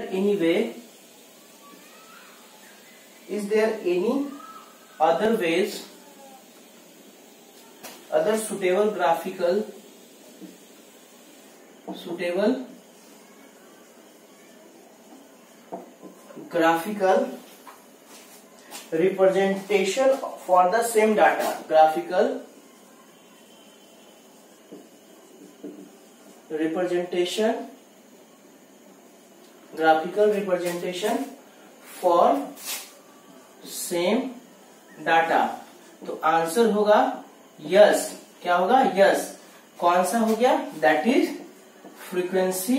any way? Is there any other ways, other suitable graphical representation for the same data? Graphical representation for same data. तो answer होगा yes. क्या होगा? Yes. कौन सा हो गया? That is frequency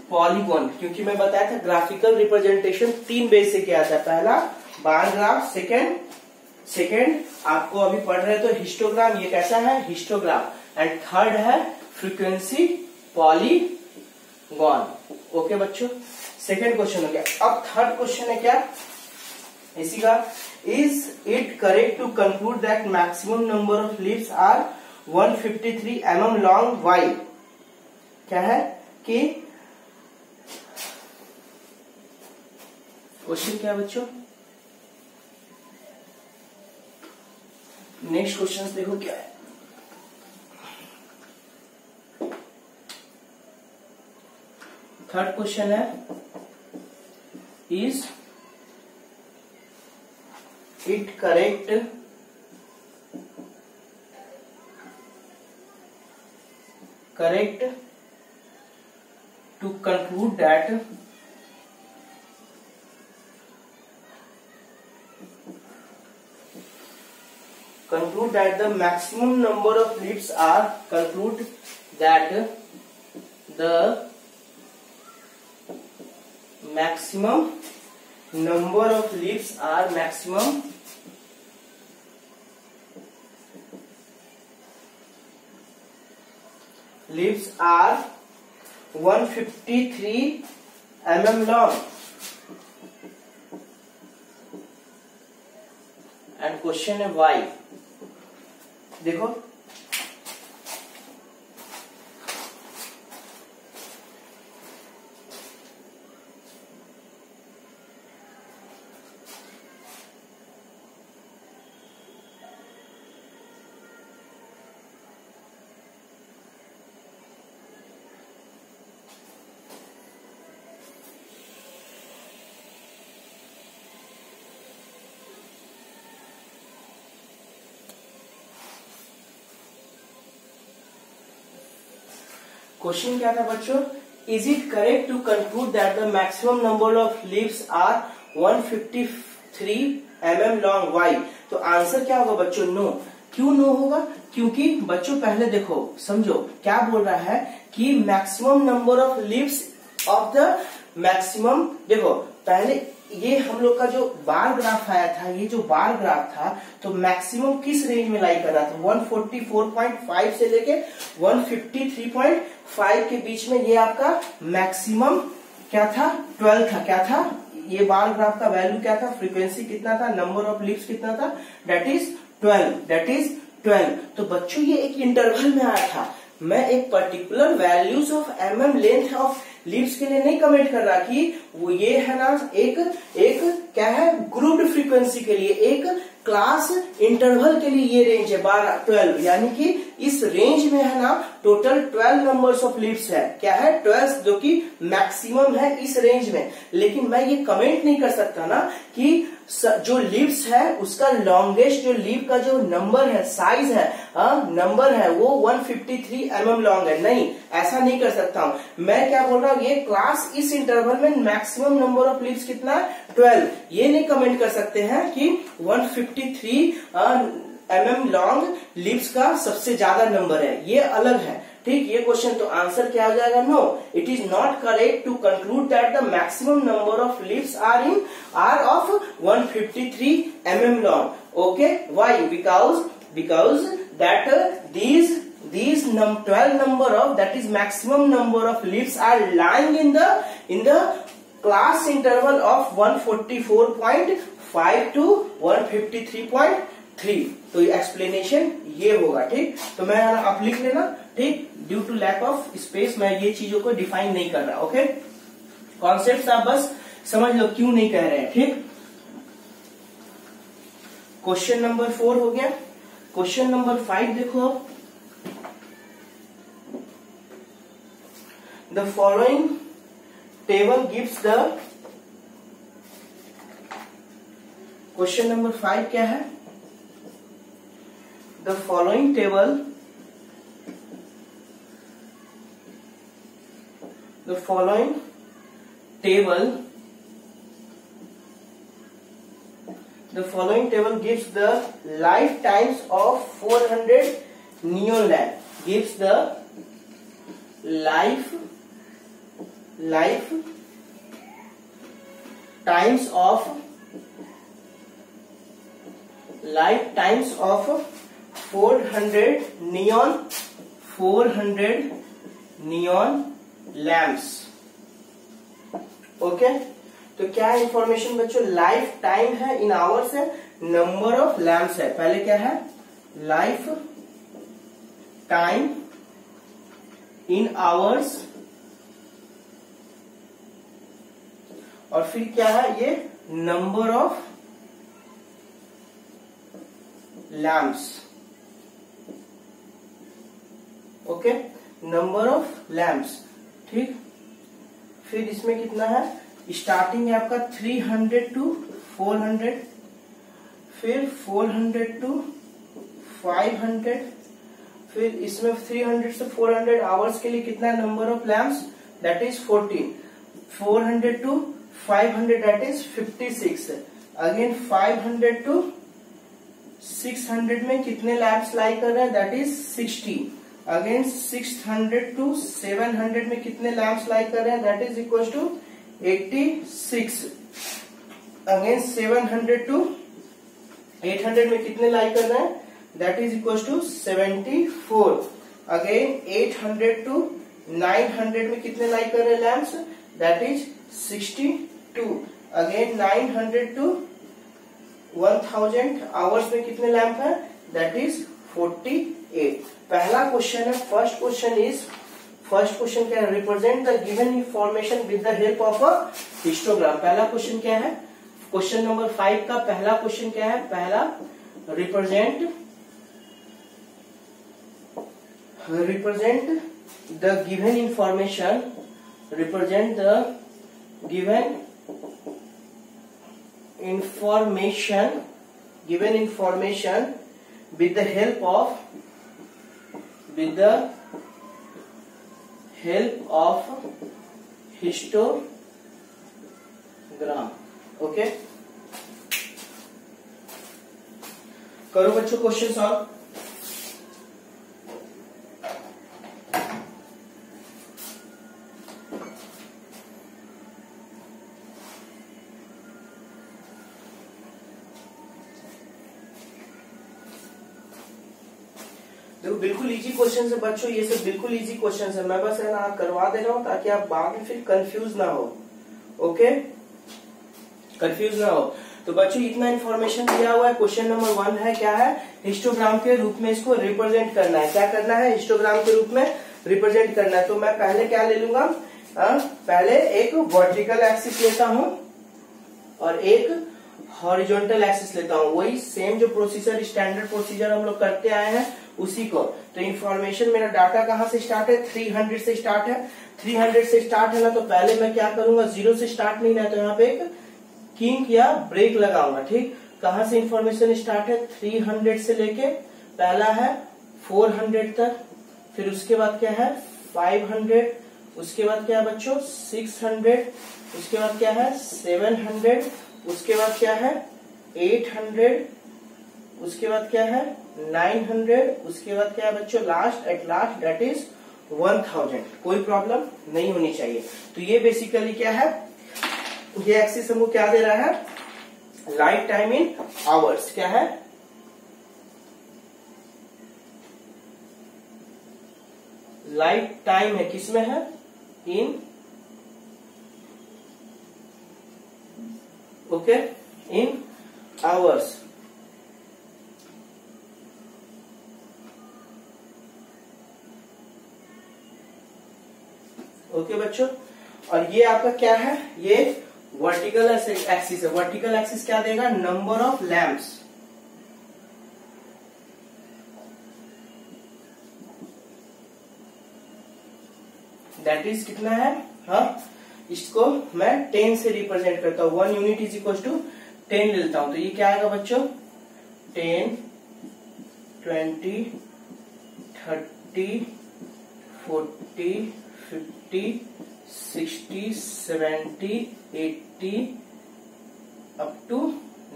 polygon. क्योंकि मैं बताया था ग्राफिकल रिप्रेजेंटेशन 3 बेस से किया था। पहला बार ग्राफ, सेकेंड आपको अभी पढ़ रहे तो हिस्टोग्राम, ये कैसा है? हिस्टोग्राम। एंड थर्ड है फ्रीक्वेंसी पॉलीगॉन। ओके बच्चों, सेकेंड क्वेश्चन हो गया। अब थर्ड क्वेश्चन है क्या इसी का? Is it correct to conclude that maximum number of leaves are 153 mm long? Why? क्या है कि क्वेश्चन क्या है बच्चों? नेक्स्ट क्वेश्चन देखो क्या है। थर्ड क्वेश्चन है is it correct to conclude that the maximum number of leaves are maximum leaves are 153 mm long. And question है वाई। देखो क्वेश्चन क्या था बच्चों? Is it correct to conclude that the maximum number of leaves are 153 mm long? Why? तो answer क्या होगा बच्चों? No. क्यों नो होगा? क्योंकि बच्चों पहले देखो, समझो क्या बोल रहा है कि maximum number of leaves of the maximum. देखो पहले ये हम लोग का जो बार ग्राफ आया था, ये जो बार ग्राफ था तो मैक्सिमम किस रेंज में लाई कर रहा था? 144.5 से लेके 153.5 के बीच में। ये आपका मैक्सिमम क्या था? 12 था। क्या था? ये बार ग्राफ का वैल्यू क्या था? फ्रीक्वेंसी कितना था? नंबर ऑफ लीव्स कितना था? That is 12। तो बच्चों ये एक इंटरवल में आया था। मैं एक particular values of mm length of leaves के लिए नहीं कमेंट कर रहा कि वो ये है ना एक क्या है? ग्रुप्ड फ्रीक्वेंसी के लिए, एक क्लास इंटरवल के लिए ये रेंज है 12। यानी कि इस रेंज में है ना टोटल 12 नंबर्स ऑफ लीव्स है। क्या है? 12, जो कि मैक्सिमम है इस रेंज में। लेकिन मैं ये कमेंट नहीं कर सकता ना कि जो लीव्स है उसका लॉन्गेस्ट जो लीव का जो नंबर है, साइज है, नंबर है वो 153 mm लॉन्ग है। नहीं, ऐसा नहीं कर सकता हूं। मैं क्या बोल रहा हूं? ये क्लास इस इंटरवल में मैक्सिमम नंबर ऑफ लीव्स कितना है? 12। ये नहीं कमेंट कर सकते हैं कि 153 mm लॉन्ग लीव्स का सबसे ज्यादा नंबर है। ये अलग है। ठीक, ये क्वेश्चन तो आंसर क्या हो जाएगा? No, it is not correct to conclude that the maximum number of leaves are of 153 mm long. Okay, why? Because that these 12 number of, that is maximum number of leaves are lying in the class interval of 144.5 to 153.3। तो ये explanation ये होगा। ठीक, तो मैं आप लिख लेना। ठीक, due to lack of space मैं ये चीजों को डिफाइन नहीं कर रहा। ओके। कॉन्सेप्ट आप बस समझ लो क्यों नहीं कह रहे हैं, ठीक। क्वेश्चन नंबर 4 हो गया। क्वेश्चन नंबर 5 देखो, the following table gives the, question number 5 क्या है, the following table, the following table gives the lifetimes of 400 neon lamp, gives the life times of 400 neon lamps. Okay, तो क्या information बच्चों, life time है, in hours है, number of lamps है। पहले क्या है, लाइफ टाइम इन आवर्स, और फिर क्या है ये number of lamps. Okay, number of lamps, ठीक। फिर इसमें कितना है, स्टार्टिंग है आपका 300 टू 400, फिर 400 टू 500, फिर इसमें 300 से 400 आवर्स के लिए कितना है number of lamps, that is 14। 400 to 500 that is 56। Again 500 to 600 में कितने लैम्प्स लाई कर रहे हैं, दैट इज 60। अगेन 600 टू 700 में कितने लैम्प्स लाई कर रहे हैं, that is equal to 86। Again 700 to 800 में कितने लाई कर रहे हैं, that is equal to 74। Again 800 to 900 में कितने लाई कर रहे हैं lamps, that is 62। Again 900 to 1000 hours में कितने लैम्प है, दैट इज 48। पहला क्वेश्चन है, फर्स्ट क्वेश्चन क्या है, represent the given information with the help of a histogram. पहला क्वेश्चन क्या है, क्वेश्चन नंबर 5 का पहला क्वेश्चन क्या है, पहला represent the given information, represent the given information with the help of histogram। Okay, करो बच्चों क्वेश्चन सॉल्व। देखो बिल्कुल इजी क्वेश्चन है बच्चों, ये सब बिल्कुल इजी क्वेश्चन है, मैं बस है ना करवा दे रहा हूँ ताकि आप बाद में फिर कंफ्यूज ना हो। ओके, कंफ्यूज ना हो। तो बच्चों इतना इन्फॉर्मेशन दिया हुआ है। क्वेश्चन नंबर 1 है, क्या है, हिस्टोग्राम के रूप में इसको रिप्रेजेंट करना है। क्या करना है, हिस्टोग्राम के रूप में रिप्रेजेंट करना है। तो मैं पहले क्या ले लूंगा, पहले एक वर्टिकल एक्सिस लेता हूं और एक हॉरिजॉन्टल एक्सिस लेता हूं। वही सेम जो प्रोसीजर, स्टैंडर्ड प्रोसीजर हम लोग करते आए हैं उसी को। तो इन्फॉर्मेशन, मेरा डाटा कहाँ से स्टार्ट है, 300 से स्टार्ट है। 300 से स्टार्ट है ना, तो पहले मैं क्या करूंगा, 0 से स्टार्ट नहीं है तो यहाँ पे एक किंक या ब्रेक लगाऊंगा। ठीक, कहाँ से इन्फॉर्मेशन स्टार्ट है, 300 से लेके पहला है 400 तक, फिर उसके बाद क्या है 500, उसके बाद क्या है बच्चों 600, उसके बाद क्या है 700, उसके बाद क्या है 800, उसके बाद क्या है 900, उसके बाद क्या है बच्चों last, at last that is 1000। कोई प्रॉब्लम नहीं होनी चाहिए। तो ये बेसिकली क्या है, ये एक्सिस हमको क्या दे रहा है, लाइफ टाइम इन आवर्स। क्या है, लाइफ टाइम है, किसमें है, इन, ओके, इन आवर्स। ओके बच्चों, और ये आपका क्या है, ये वर्टिकल एक्सिस है। वर्टिकल एक्सिस क्या देगा, number of lamps, that is कितना है, हाँ इसको मैं 10 से रिप्रेजेंट करता हूँ। 1 यूनिट इज इक्वल टू 10 लेता हूं, तो ये क्या आएगा बच्चों, 10, 20, 30, 40, 50, 60, 70, 80 अप टू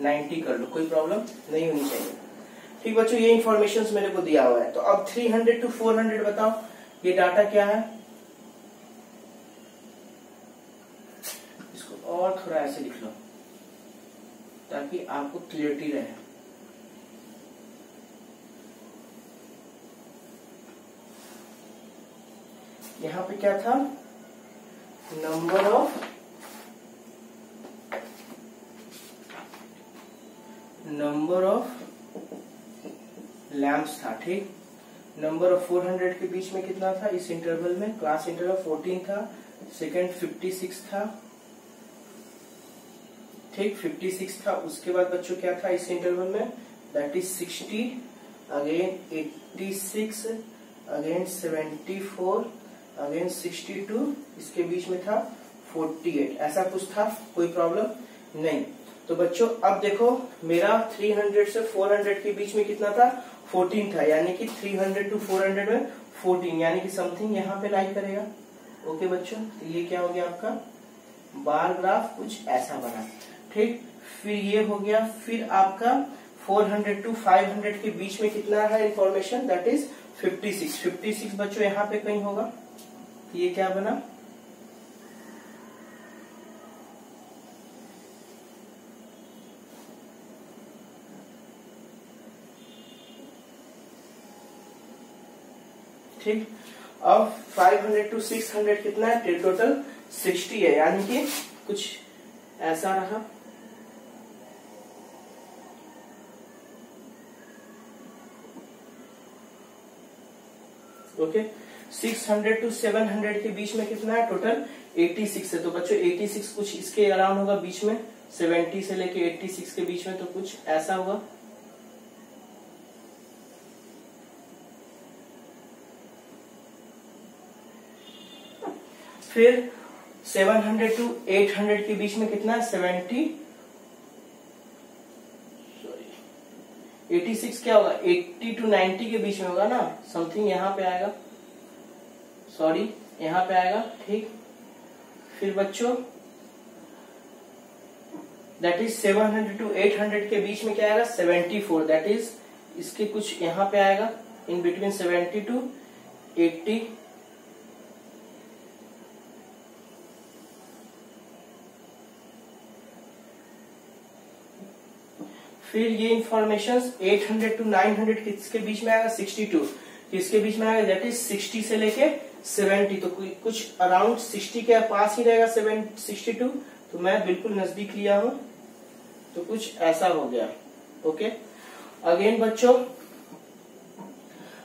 90 कर लो, कोई प्रॉब्लम नहीं होनी चाहिए। ठीक बच्चों, ये इंफॉर्मेशन मेरे को दिया हुआ है। तो अब 300 to 400 बताओ, ये डाटा क्या है, इसको और थोड़ा ऐसे लिख लो ताकि आपको क्लियरिटी रहे। यहां पे क्या था, नंबर ऑफ लैंप्स था। ठीक, नंबर ऑफ 400 के बीच में कितना था, इस इंटरवल में क्लास इंटरवल 14 था, सेकंड 56 था। ठीक, 56 था। उसके बाद बच्चों क्या था इस इंटरवल में, that is 60, again 86, again 74, again 62, इसके बीच में था 48, ऐसा कुछ था, कोई प्रॉब्लम नहीं। तो बच्चों अब देखो, मेरा 300 से 400 के बीच में कितना था, 14 था, यानी कि 300 to 400 में 14, यानी कि समथिंग यहाँ पे लाइक करेगा। ओके बच्चों, तो ये क्या हो गया आपका बार ग्राफ, कुछ ऐसा बना। ठीक, फिर ये हो गया, फिर आपका 400 to 500 के बीच में कितना है इंफॉर्मेशन, दैट इज 56। 56 बच्चों यहाँ पे कहीं होगा, ये क्या बना, ठीक। अब 500 to 600 कितना है, टोटल 60 है, यानी कि कुछ ऐसा रहा। ओके, 600 to 700 के बीच में कितना है, टोटल 86 है। तो बच्चों 86 कुछ इसके अराउंड होगा, बीच में 70 से लेके 86 के बीच में, तो कुछ ऐसा होगा। फिर 700 to 800 के बीच में कितना है, 86 क्या होगा, 80 to 90 के बीच में होगा ना, समथिंग यहाँ पे आएगा, सॉरी यहाँ पे आएगा। ठीक, फिर बच्चों दैट इज 700 to 800 के बीच में क्या आएगा, 74, दैट इज इसके कुछ यहाँ पे आएगा, इन बिटवीन 70 to 80। फिर ये इंफॉर्मेशन 800 to 900 किसके बीच में आएगा, 62, किसके बीच में आएगा, दैट इज 60 से लेके 70, तो कुछ अराउंड 60 के पास ही रहेगा 62, तो मैं बिल्कुल नजदीक लिया हूं, तो कुछ ऐसा हो गया। ओके, अगेन बच्चों,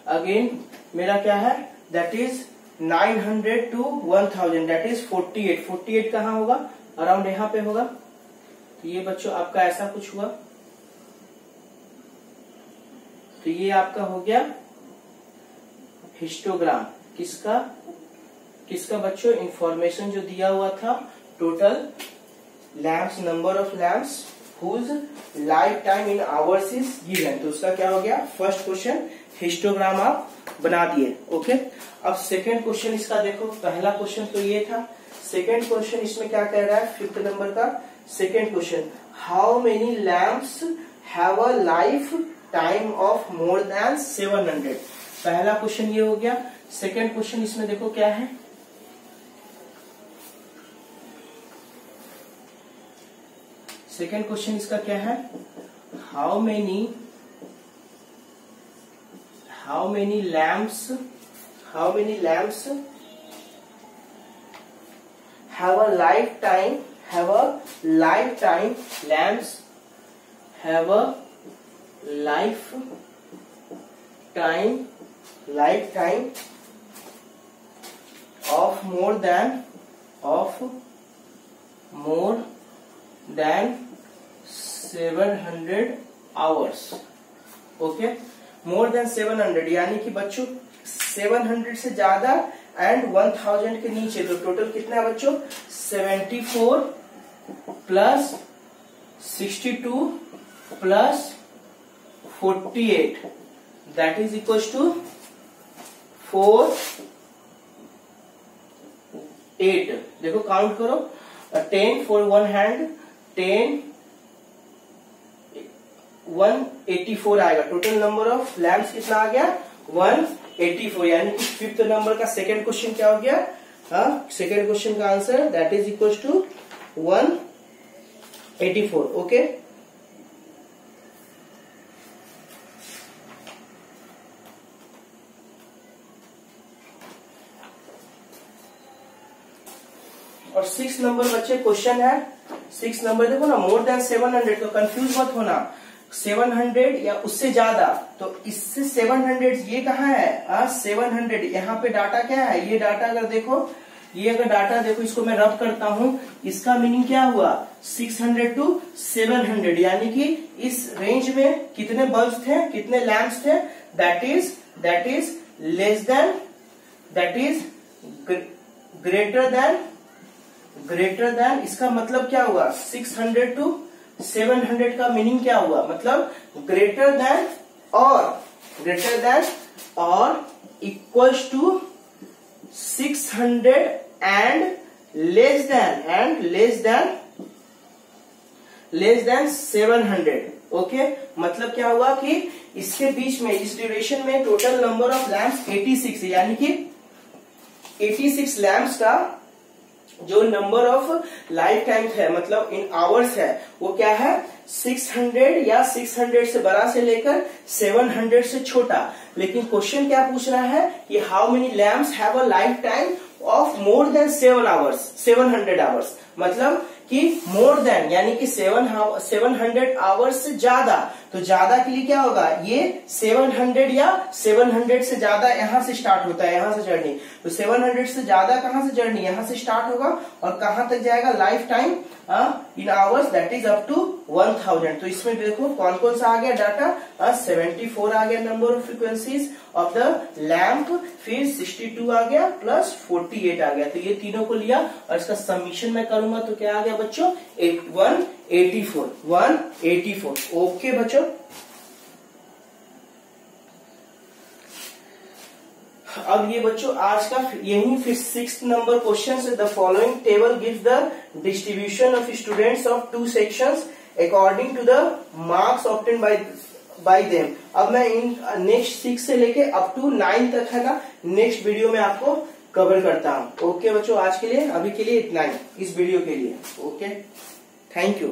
अगेन मेरा क्या है, that is 900 to 1000, that is 48। 48 कहाँ होगा, अराउंड यहाँ पे होगा। तो ये बच्चों आपका ऐसा कुछ हुआ। तो ये आपका हो गया हिस्टोग्राम, किसका किसका बच्चों, इंफॉर्मेशन जो दिया हुआ था, total lamps, number of lamps whose life time in hours is given. तो उसका क्या हो गया, फर्स्ट क्वेश्चन हिस्टोग्राम आप बना दिए। ओके, अब सेकेंड क्वेश्चन इसका देखो, पहला क्वेश्चन तो ये था, सेकेंड क्वेश्चन इसमें क्या कह रहा है, 5th नंबर का second question, how many lamps have a life time of more than 700। पहला क्वेश्चन ये हो गया। सेकेंड क्वेश्चन इसमें देखो क्या है, सेकेंड क्वेश्चन इसका क्या है, how many lamps have a lifetime lamps have a lifetime of more than of more than 700 hours. Okay, more than 700 यानी कि बच्चों 700 से ज्यादा एंड 1000 के नीचे, तो टोटल कितना है बच्चों 74 plus 62 plus 48 that is equal to 48। देखो काउंट करो, 10 फॉर वन हैंड, 10 184 आएगा। टोटल नंबर ऑफ लैम्प्स कितना आ गया 184, यानी कि फिफ्थ नंबर का सेकेंड क्वेश्चन क्या हो गया, सेकेंड क्वेश्चन का answer that is equal to 184। Okay, और 6 नंबर बच्चे क्वेश्चन है। 6 नंबर देखो ना, मोर देन 700, तो कंफ्यूज मत होना, 700 या उससे ज्यादा, तो इससे 700 ये कहाँ है 700, यहाँ पे डाटा क्या है, ये डाटा अगर देखो, ये अगर डाटा देखो, इसको मैं रब करता हूं, इसका मीनिंग क्या हुआ 600 टू 700, यानी कि इस रेंज में कितने बल्ब थे, कितने लैंप्स थे, that is less than, that is greater than, इसका मतलब क्या हुआ 600 टू 700 का मीनिंग क्या हुआ, मतलब ग्रेटर देन और equals to 600 and less than 700। Okay, मतलब क्या हुआ कि इसके बीच में, इस ड्यूरेशन में टोटल नंबर ऑफ लैम्प्स 86 है, यानी कि 86 लैम्प्स का जो नंबर ऑफ लाइफ टाइम है, मतलब इन आवर्स है, वो क्या है 600 या 600 से बड़ा से लेकर 700 से छोटा। लेकिन क्वेश्चन क्या पूछ रहा है कि how many lamps have a life time of more than 700 hours, मतलब कि मोर देन यानी कि 700 आवर्स से ज्यादा, तो ज्यादा के लिए क्या होगा, ये 700 या 700 से ज्यादा यहां से स्टार्ट होता है, यहां से जर्नी, तो 700 से ज्यादा कहां से जर्नी, यहां से स्टार्ट होगा और कहां तक जाएगा life time in hours, that is up to 1000। तो इसमें देखो कौन कौन सा आ गया डाटा, 74 आ गया number of frequencies of the lamp, फिर 62 आ गया प्लस 48 आ गया, तो ये तीनों को लिया और इसका सबमिशन मैं करूंगा तो क्या आ गया बच्चों 184। ओके बच्चों, अब ये बच्चों आज का यही फिर 6th नंबर क्वेश्चन से, the following table gives the distribution of students of 2 sections according to the marks obtain by them. अब मैं इन नेक्स्ट 6 से लेके अप टू 9 तक है ना, नेक्स्ट वीडियो में आपको कवर करता हूं। ओके बच्चों, आज के लिए अभी के लिए इतना ही इस वीडियो के लिए। Okay, thank you.